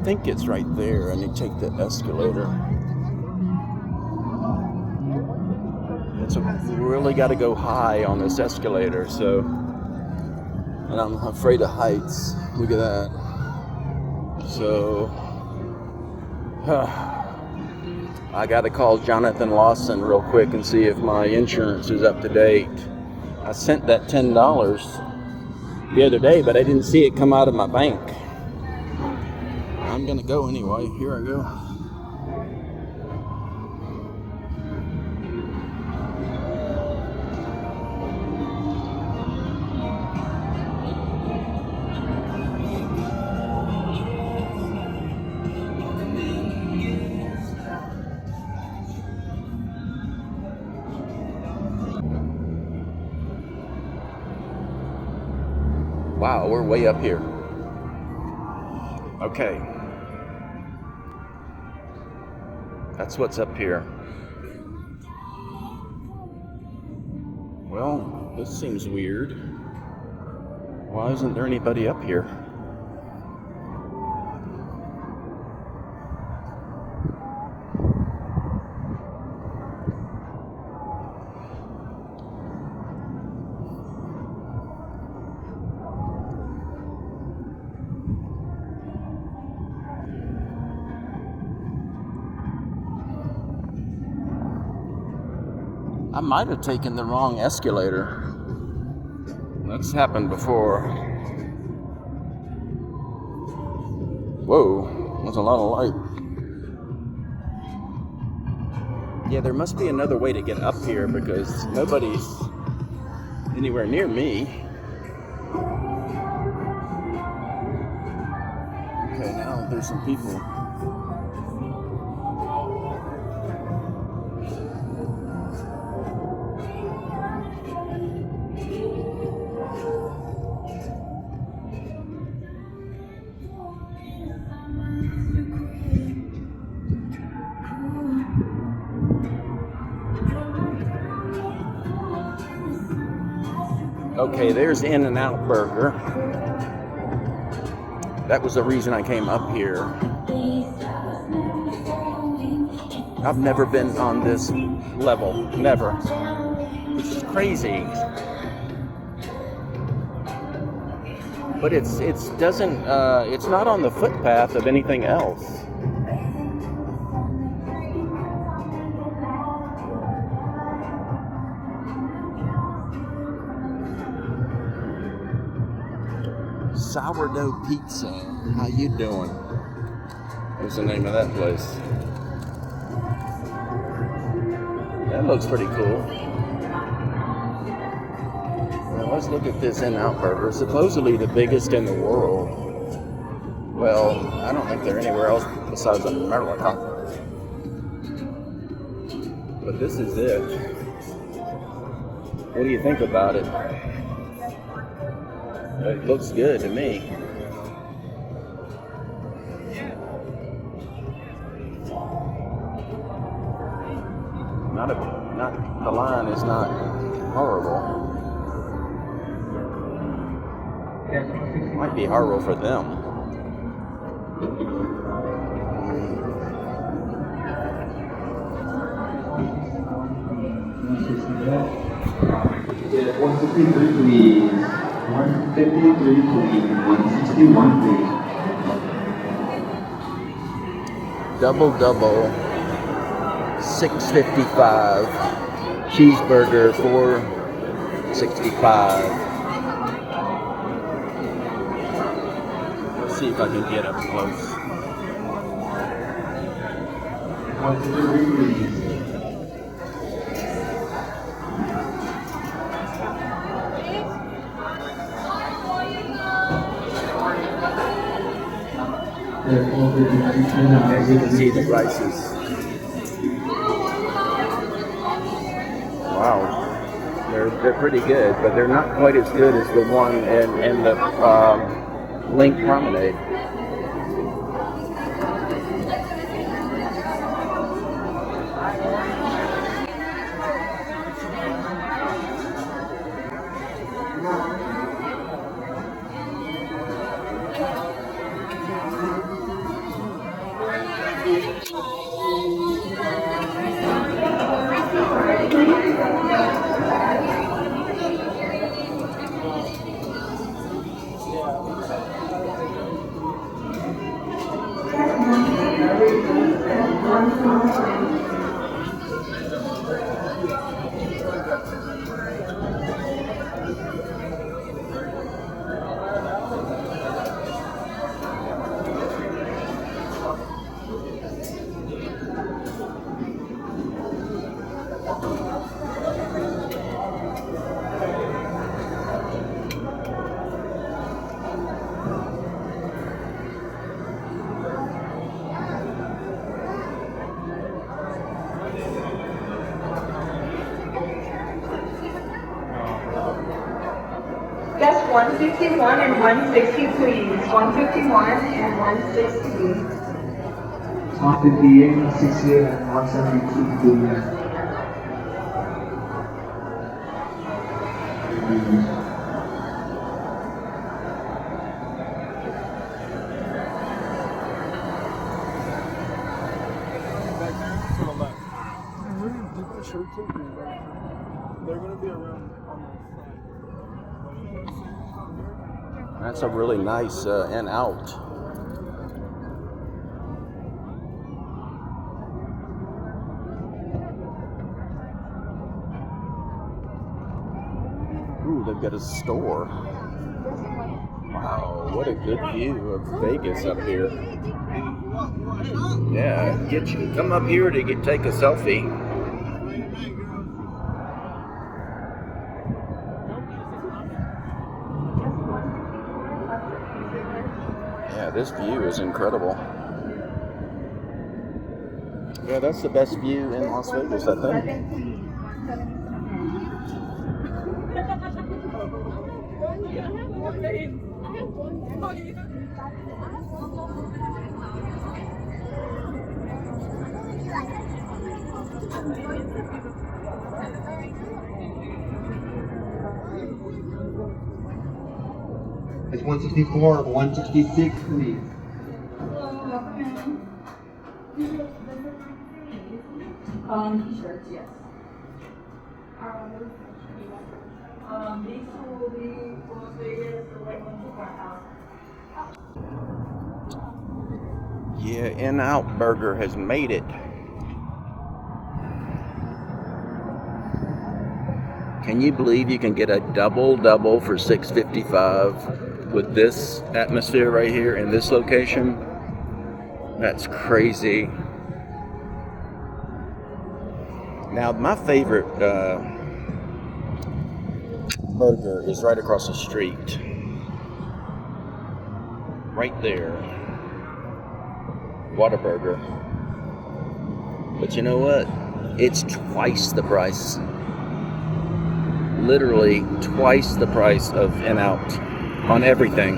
think it's right there, and you take the escalator. It's really got to go high on this escalator, so, and I'm afraid of heights. Look at that. So, I got to call Jonathan Lawson real quick and see if my insurance is up to date. I sent that $10 the other day, but I didn't see it come out of my bank. I'm gonna go anyway. Here I go. Wow, we're way up here. Okay. That's what's up here. Well, this seems weird. Why isn't there anybody up here? I might have taken the wrong escalator. That's happened before. Whoa, there's a lot of light. Yeah, there must be another way to get up here because nobody's anywhere near me. Okay, now there's some people. Okay, there's In-N-Out Burger. That was the reason I came up here. I've never been on this level, never. Which is crazy. But it's not on the footpath of anything else. Sourdough Pizza. How you doing? What's the name of that place? That looks pretty cool. Well, let's look at this In-N-Out Burger. Supposedly the biggest in the world. Well, I don't think they're anywhere else besides America. But this is it. What do you think about it? It looks good to me. The line is not horrible. Might be horrible for them. Yeah, 153 please. 153 please. 161 please. Double. 655. Cheeseburger, 465. Let's see if I can get up close. 153 please. As you can see the prices. Wow, they're pretty good, but they're not quite as good as the one in the Link Promenade. That's 151 and 160, please. 151 and 160. 158, 168, and 172, please. They're going to be around on That's a really nice in out. Ooh, they've got a store. Wow, what a good view of Vegas up here. Yeah, come up here to take a selfie. Yeah, this view is incredible. Yeah, that's the best view in Las Vegas, I think. It's 164, 166, please. T-shirts, yes. These two will be for Vegas, the white ones for our house. Yeah, In-Out Burger has made it. Can you believe you can get a double for $6.55 with this atmosphere right here in this location? That's crazy. Now, my favorite burger is right across the street. Right there. Whataburger. But you know what? It's twice the price. Literally twice the price of In-Out on everything.